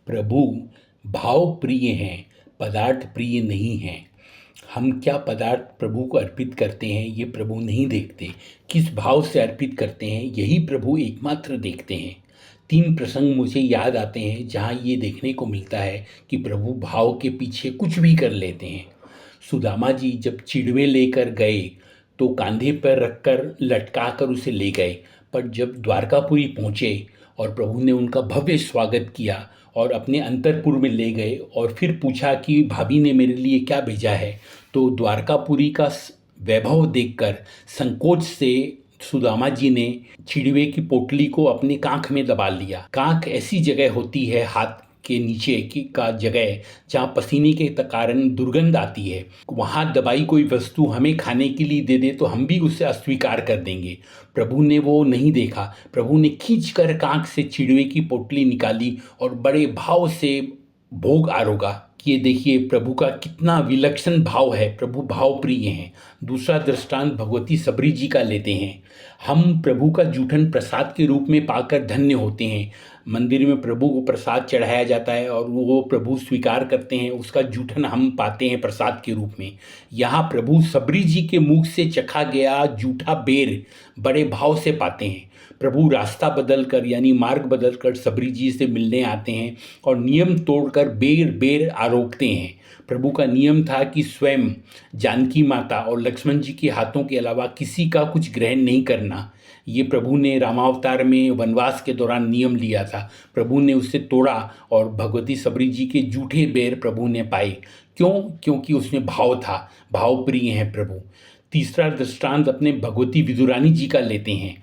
प्रभु भाव प्रिय हैं, पदार्थ प्रिय नहीं हैं। हम क्या पदार्थ प्रभु को अर्पित करते हैं ये प्रभु नहीं देखते, किस भाव से अर्पित करते हैं यही प्रभु एकमात्र देखते हैं। 3 प्रसंग मुझे याद आते हैं जहाँ ये देखने को मिलता है कि प्रभु भाव के पीछे कुछ भी कर लेते हैं। सुदामा जी जब चिड़वे लेकर गए तो कांधे पर रखकर लटका कर उसे ले गए, पर जब द्वारकापुरी पहुँचे और प्रभु ने उनका भव्य स्वागत किया और अपने अंतरपुर में ले गए और फिर पूछा कि भाभी ने मेरे लिए क्या भेजा है, तो द्वारकापुरी का वैभव देखकर संकोच से सुदामा जी ने चिड़वे की पोटली को अपने कांख में दबा लिया। कांख ऐसी जगह होती है हाथ के नीचे की का जगह जहाँ पसीने के कारण दुर्गंध आती है। वहाँ दबाई कोई वस्तु हमें खाने के लिए दे दे तो हम भी उसे अस्वीकार कर देंगे। प्रभु ने वो नहीं देखा। प्रभु ने खींच कर कांख से चिड़वे की पोटली निकाली और बड़े भाव से भोग आरोगा। ये देखिए प्रभु का कितना विलक्षण भाव है, प्रभु भाव प्रिय हैं। दूसरा दृष्टांत भगवती सबरी जी का लेते हैं। हम प्रभु का जूठन प्रसाद के रूप में पाकर धन्य होते हैं। मंदिर में प्रभु को प्रसाद चढ़ाया जाता है और वो प्रभु स्वीकार करते हैं, उसका जूठन हम पाते हैं प्रसाद के रूप में। यहाँ प्रभु सबरी जी के मुख से चखा गया जूठा बेर बड़े भाव से पाते हैं। प्रभु रास्ता बदल कर यानी मार्ग बदल कर सबरी जी से मिलने आते हैं और नियम तोड़कर बेर बेर आरोगते हैं। प्रभु का नियम था कि स्वयं जानकी माता और लक्ष्मण जी के हाथों के अलावा किसी का कुछ ग्रहण नहीं करना। ये प्रभु ने रामावतार में वनवास के दौरान नियम लिया था। प्रभु ने उसे तोड़ा और भगवती सबरी जी के जूठे बेर प्रभु ने पाए। क्यों? क्योंकि उसमें भाव था, भाव प्रिय हैं प्रभु। तीसरा दृष्टांत अपने भगवती विदुरानी जी का लेते हैं।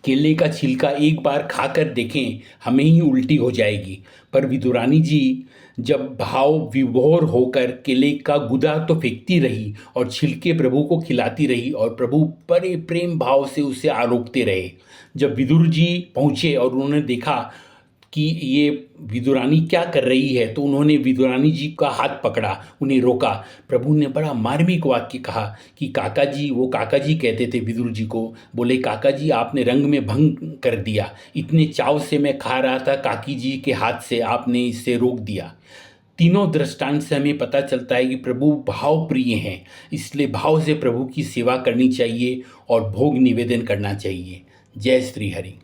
केले का छिलका एक बार खाकर देखें, हमें ही उल्टी हो जाएगी, पर विदुरानी जी जब भाव विभोर होकर केले का गुदा तो फेंकती रही और छिलके प्रभु को खिलाती रही और प्रभु बड़े प्रेम भाव से उसे आरोगते रहे। जब विदुर जी पहुँचे और उन्होंने देखा कि ये विदुरानी क्या कर रही है तो उन्होंने विदुरानी जी का हाथ पकड़ा, उन्हें रोका। प्रभु ने बड़ा मार्मिक वाक्य कहा कि काका जी, वो काका जी कहते थे विदुर जी को, बोले काका जी आपने रंग में भंग कर दिया, इतने चाव से मैं खा रहा था काकी जी के हाथ से, आपने इससे रोक दिया। तीनों दृष्टांत से हमें पता चलता है कि प्रभु भाव प्रिय हैं, इसलिए भाव से प्रभु की सेवा करनी चाहिए और भोग निवेदन करना चाहिए। जय श्री हरि।